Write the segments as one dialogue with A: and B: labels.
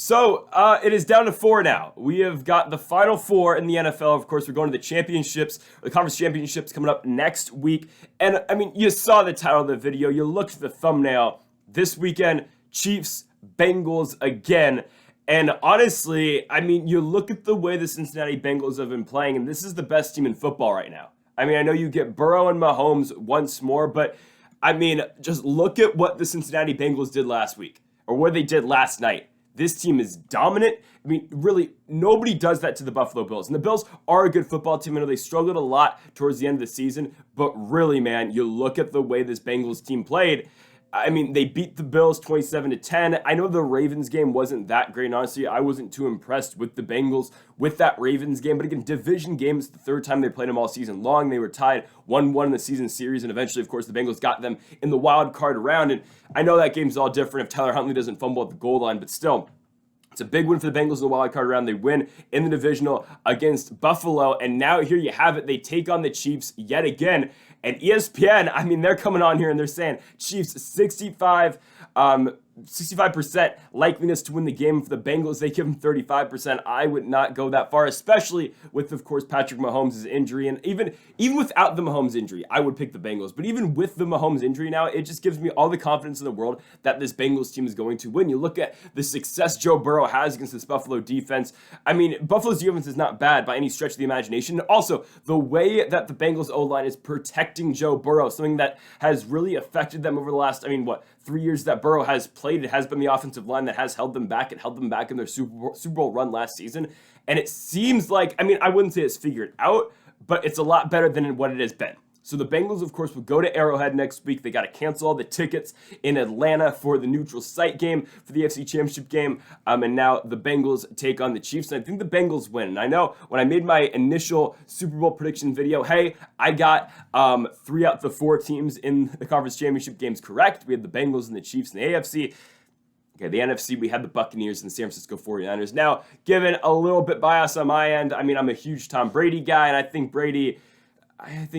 A: It is down to four now. We have got the final four in the NFL. Of course, we're going to the championships, the conference championships coming up next week. And I mean, you saw the title of the video. You looked at the thumbnail. This weekend, Chiefs, Bengals again. And honestly, I mean, you look at the way the Cincinnati Bengals have been playing, and this is the best team in football right now. I mean, I know you get Burrow and Mahomes once more, but I mean, just look at what the Cincinnati Bengals did last week, or what they did last night. This team is dominant. I mean, really, nobody does that to the Buffalo Bills. And the Bills are a good football team. I know they struggled a lot towards the end of the season, but really, man, you look at the way this Bengals team played. I mean, they beat the Bills 27-10. I know the Ravens game wasn't that great. And honestly, I wasn't too impressed with the Bengals with that Ravens game. But again, division game is the third time they played them all season long. They were tied 1-1 in the season series. And eventually, of course, the Bengals got them in the wild card round. And I know that game's all different if Tyler Huntley doesn't fumble at the goal line. But still, it's a big win for the Bengals in the wild card round. They win in the divisional against Buffalo. And now here you have it. They take on the Chiefs yet again. And ESPN, I mean, they're coming on here and they're saying Chiefs 65% likeliness to win the game. For the Bengals, they give them 35%. I would not go that far, especially with, of course, Patrick Mahomes' injury. And even without the Mahomes injury, I would pick the Bengals. But even with the Mahomes injury now, it just gives me all the confidence in the world that this Bengals team is going to win. You look at the success Joe Burrow has against this Buffalo defense. I mean, Buffalo's defense is not bad by any stretch of the imagination. Also, the way that the Bengals O-line is protecting Joe Burrow, something that has really affected them over the last, 3 years that Burrow has played. It has been the offensive line that has held them back. It held them back in their Super Bowl run last season. And it seems like, I wouldn't say it's figured out, but it's a lot better than what it has been. So the Bengals, of course, will go to Arrowhead next week. They got to cancel all the tickets in Atlanta for the neutral site game for the AFC Championship game. And now the Bengals take on the Chiefs. And I think the Bengals win. And I know when I made my initial Super Bowl prediction video, hey, I got 3 out of the 4 teams in the conference championship games correct. We had the Bengals and the Chiefs in the AFC. Okay, the NFC, we had the Buccaneers and the San Francisco 49ers. Now, given a little bit bias on my end, I mean, I'm a huge Tom Brady guy, and I think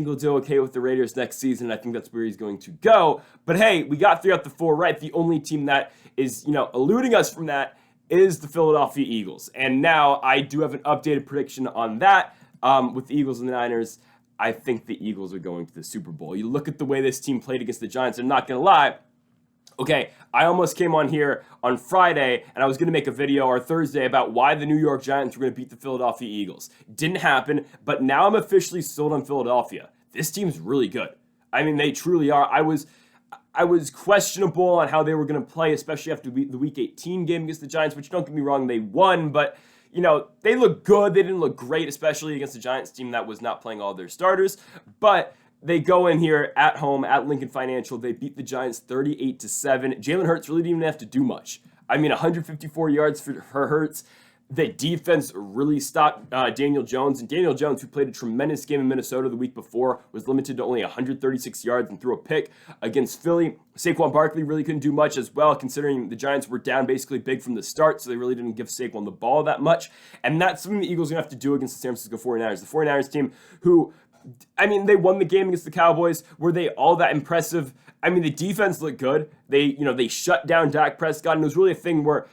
A: he'll do okay with the Raiders next season. I think that's where he's going to go. But hey, we got 3 out of the 4 right. The only team that is, eluding us from that is the Philadelphia Eagles. And now I do have an updated prediction on that with the Eagles and the Niners. I think the Eagles are going to the Super Bowl. You look at the way this team played against the Giants. I'm not going to lie. Okay, I almost came on here on Friday, and I was going to make a video or Thursday about why the New York Giants were going to beat the Philadelphia Eagles. Didn't happen, but now I'm officially sold on Philadelphia. This team's really good. I mean, they truly are. I was questionable on how they were going to play, especially after the Week 18 game against the Giants, which, don't get me wrong, they won, but they look good. They didn't look great, especially against the Giants team that was not playing all their starters, but they go in here at home at Lincoln Financial. They beat the Giants 38-7. Jalen Hurts really didn't even have to do much. 154 yards for Hurts. The defense really stopped Daniel Jones. And Daniel Jones, who played a tremendous game in Minnesota the week before, was limited to only 136 yards and threw a pick against Philly. Saquon Barkley really couldn't do much as well, considering the Giants were down basically big from the start, so they really didn't give Saquon the ball that much. And that's something the Eagles are going to have to do against the San Francisco 49ers. The 49ers team who, they won the game against the Cowboys. Were they all that impressive? The defense looked good. They shut down Dak Prescott, and it was really a thing where,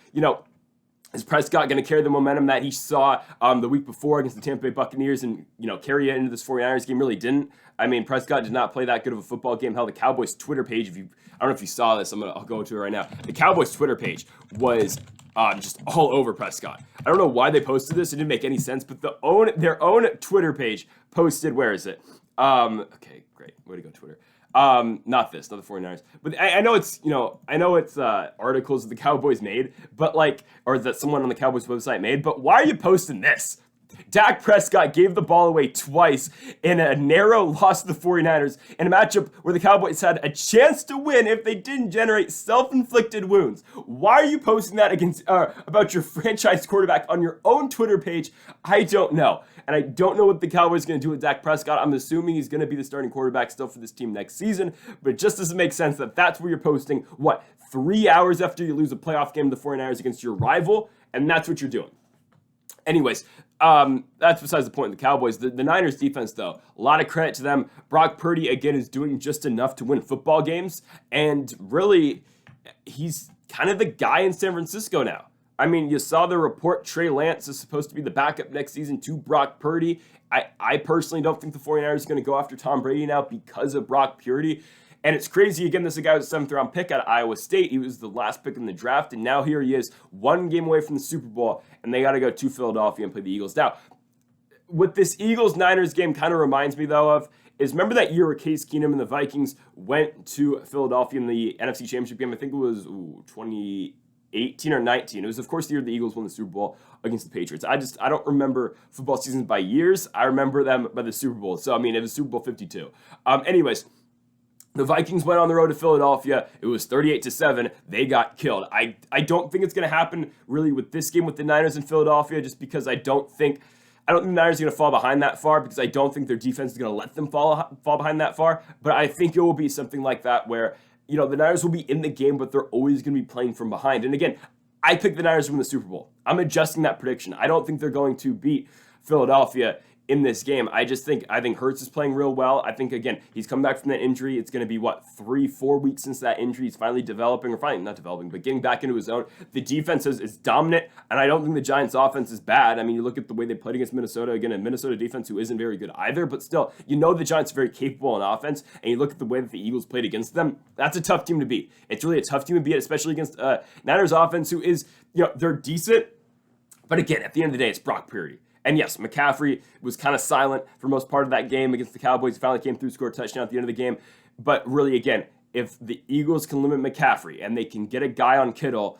A: is Prescott going to carry the momentum that he saw the week before against the Tampa Bay Buccaneers and, carry it into this 49ers game? Really didn't. Prescott did not play that good of a football game. Hell, the Cowboys Twitter page, I don't know if you saw this, I'll go to it right now. The Cowboys Twitter page was just all over Prescott. I don't know why they posted this. It didn't make any sense, but their own Twitter page posted, where is it? Okay, great. Way to go, Twitter. Not the 49ers. But I know it's, articles that the Cowboys made, but or that someone on the Cowboys website made, but why are you posting this? Dak Prescott gave the ball away twice in a narrow loss to the 49ers in a matchup where the Cowboys had a chance to win if they didn't generate self-inflicted wounds. Why are you posting that about your franchise quarterback on your own Twitter page? I don't know. And I don't know what the Cowboys are going to do with Dak Prescott. I'm assuming he's going to be the starting quarterback still for this team next season, but it just doesn't make sense that that's where you're posting, 3 hours after you lose a playoff game to the 49ers against your rival, and that's what you're doing. Anyways, that's besides the point of the Cowboys. The Niners defense, though, a lot of credit to them. Brock Purdy, again, is doing just enough to win football games. And really, he's kind of the guy in San Francisco now. I mean, you saw the report Trey Lance is supposed to be the backup next season to Brock Purdy. I personally don't think the 49ers are going to go after Tom Brady now because of Brock Purdy. And it's crazy. Again, this is a guy with a 7th round pick out of Iowa State. He was the last pick in the draft. And now here he is, one game away from the Super Bowl. And they got to go to Philadelphia and play the Eagles. Now, what this Eagles-Niners game kind of reminds me, though, of is remember that year where Case Keenum and the Vikings went to Philadelphia in the NFC Championship game? I think it was 2018 or 19. It was, of course, the year the Eagles won the Super Bowl against the Patriots. I don't remember football seasons by years. I remember them by the Super Bowl. So, I mean, it was Super Bowl 52. Anyways, the Vikings went on the road to Philadelphia. It was 38-7. They got killed. I don't think it's going to happen really with this game with the Niners in Philadelphia, just because I don't think the Niners are going to fall behind that far, because I don't think their defense is going to let them fall behind that far. But I think it will be something like that where, the Niners will be in the game, but they're always going to be playing from behind. And again, I picked the Niners to win the Super Bowl. I'm adjusting that prediction. I don't think they're going to beat Philadelphia in this game. I think Hurts is playing real well. I think, again, he's come back from that injury. It's going to be, 3-4 weeks since that injury. He's finally not developing, but getting back into his own. The defense is dominant, and I don't think the Giants' offense is bad. I mean, you look at the way they played against Minnesota, again, a Minnesota defense who isn't very good either, but still, the Giants are very capable in offense, and you look at the way that the Eagles played against them, that's a tough team to beat. It's really a tough team to beat, especially against Niners offense, who is, they're decent, but again, at the end of the day, it's Brock Purdy. And yes, McCaffrey was kind of silent for most part of that game against the Cowboys. He finally came through, scored a touchdown at the end of the game. But really, again, if the Eagles can limit McCaffrey and they can get a guy on Kittle,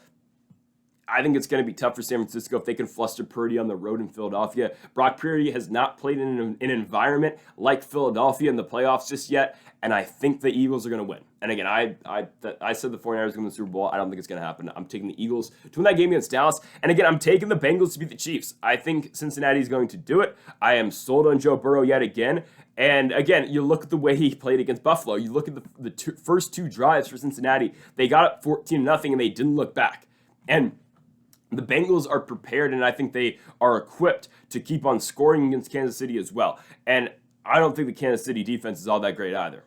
A: I think it's going to be tough for San Francisco if they can fluster Purdy on the road in Philadelphia. Brock Purdy has not played in an environment like Philadelphia in the playoffs just yet, and I think the Eagles are going to win. And again, I said the 49ers are going to win the Super Bowl. I don't think it's going to happen. I'm taking the Eagles to win that game against Dallas. And again, I'm taking the Bengals to beat the Chiefs. I think Cincinnati is going to do it. I am sold on Joe Burrow yet again. And again, you look at the way he played against Buffalo. You look at the first 2 drives for Cincinnati. They got up 14-0, and they didn't look back. And the Bengals are prepared, and I think they are equipped to keep on scoring against Kansas City as well. And I don't think the Kansas City defense is all that great either.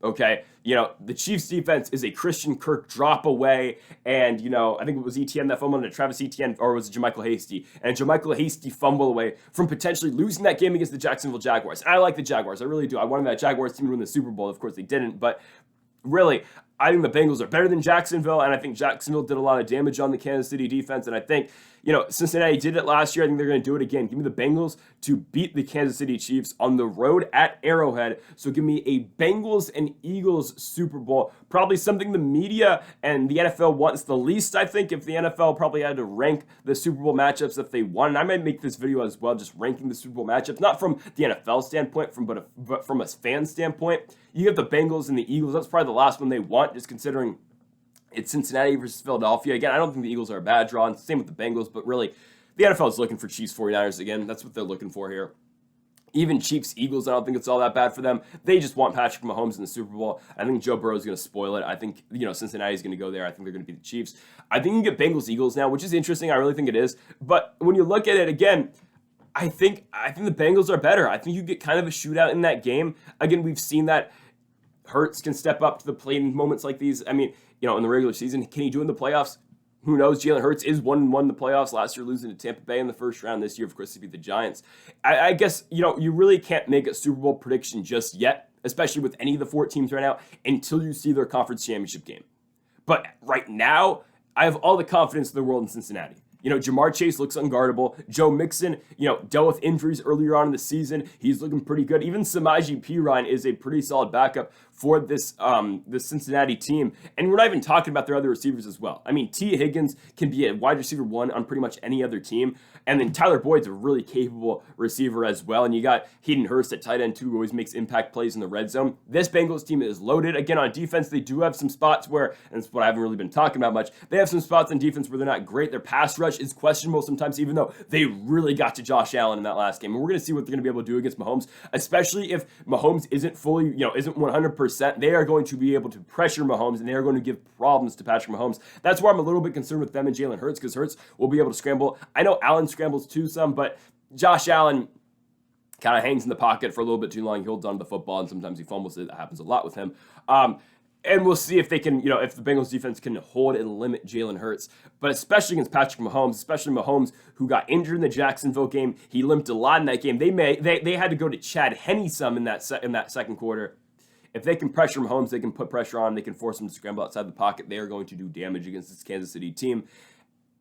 A: Okay? The Chiefs defense is a Christian Kirk drop away, and, I think it was Etienne that fumbled, and Travis Etienne, or was it JaMychal Hasty? And JaMychal Hasty fumble away from potentially losing that game against the Jacksonville Jaguars. And I like the Jaguars. I really do. I wanted that Jaguars team to win the Super Bowl. Of course, they didn't, but really, I think the Bengals are better than Jacksonville, and I think Jacksonville did a lot of damage on the Kansas City defense, and I think, Cincinnati did it last year. I think they're going to do it again. Give me the Bengals to beat the Kansas City Chiefs on the road at Arrowhead. So give me a Bengals and Eagles Super Bowl. Probably something the media and the NFL wants the least, I think, if the NFL probably had to rank the Super Bowl matchups if they won. And I might make this video as well, just ranking the Super Bowl matchups, not from the NFL standpoint, but from a fan standpoint. You have the Bengals and the Eagles. That's probably the last one they want, just considering it's Cincinnati versus Philadelphia. Again, I don't think the Eagles are a bad draw, and same with the Bengals, but really, the NFL is looking for Chiefs 49ers again. That's what they're looking for here. Even Chiefs Eagles, I don't think it's all that bad for them. They just want Patrick Mahomes in the Super Bowl. I think Joe Burrow is going to spoil it. I think, Cincinnati's going to go there. I think they're going to beat the Chiefs. I think you can get Bengals Eagles now, which is interesting. I really think it is. But when you look at it again, I think the Bengals are better. I think you get kind of a shootout in that game. Again, we've seen that Hurts can step up to the plate in moments like these. I mean, in the regular season, can he do it in the playoffs? Who knows? Jalen Hurts is 1-1 in the playoffs. Last year, losing to Tampa Bay in the first round. This year, of course, to beat the Giants. I guess, you really can't make a Super Bowl prediction just yet, especially with any of the 4 teams right now, until you see their conference championship game. But right now, I have all the confidence in the world in Cincinnati. Jamar Chase looks unguardable. Joe Mixon, dealt with injuries earlier on in the season. He's looking pretty good. Even Samaje Perine is a pretty solid backup for this Cincinnati team. And we're not even talking about their other receivers as well. I mean, T. Higgins can be a wide receiver 1 on pretty much any other team. And then Tyler Boyd's a really capable receiver as well. And you got Hayden Hurst at tight end too, who always makes impact plays in the red zone. This Bengals team is loaded. Again, on defense, they do have some spots where, and it's what I haven't really been talking about much, they have some spots on defense where they're not great. Their pass rush is questionable sometimes, even though they really got to Josh Allen in that last game. And we're going to see what they're going to be able to do against Mahomes, especially if Mahomes isn't fully, isn't 100%. They are going to be able to pressure Mahomes, and they are going to give problems to Patrick Mahomes. That's why I'm a little bit concerned with them and Jalen Hurts, because Hurts will be able to scramble. I know Allen scrambles too some, but Josh Allen kind of hangs in the pocket for a little bit too long. He holds on to the football, and sometimes he fumbles it. That happens a lot with him. And we'll see if they can, if the Bengals defense can hold and limit Jalen Hurts, but especially against Patrick Mahomes, especially Mahomes, who got injured in the Jacksonville game. He limped a lot in that game. They had to go to Chad Henne some in that second quarter. If they can pressure Mahomes, they can put pressure on. They can force him to scramble outside the pocket. They are going to do damage against this Kansas City team.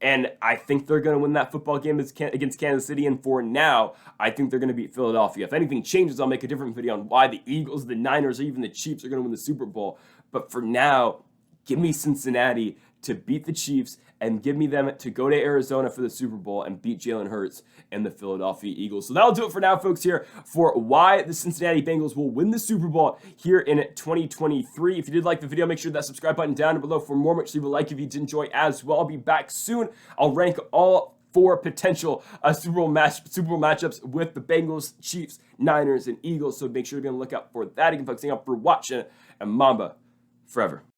A: And I think they're going to win that football game against Kansas City. And for now, I think they're going to beat Philadelphia. If anything changes, I'll make a different video on why the Eagles, the Niners, or even the Chiefs are going to win the Super Bowl. But for now, give me Cincinnati to beat the Chiefs and give me them to go to Arizona for the Super Bowl and beat Jalen Hurts and the Philadelphia Eagles. So that'll do it for now, folks, here for why the Cincinnati Bengals will win the Super Bowl here in 2023. If you did like the video, make sure that subscribe button down below for more. Make sure you leave a like if you did enjoy as well. I'll be back soon. I'll rank all 4 potential Super Bowl matchups with the Bengals, Chiefs, Niners, and Eagles. So make sure to be on the lookout for that. Again, folks, thank you for watching, and Mamba forever.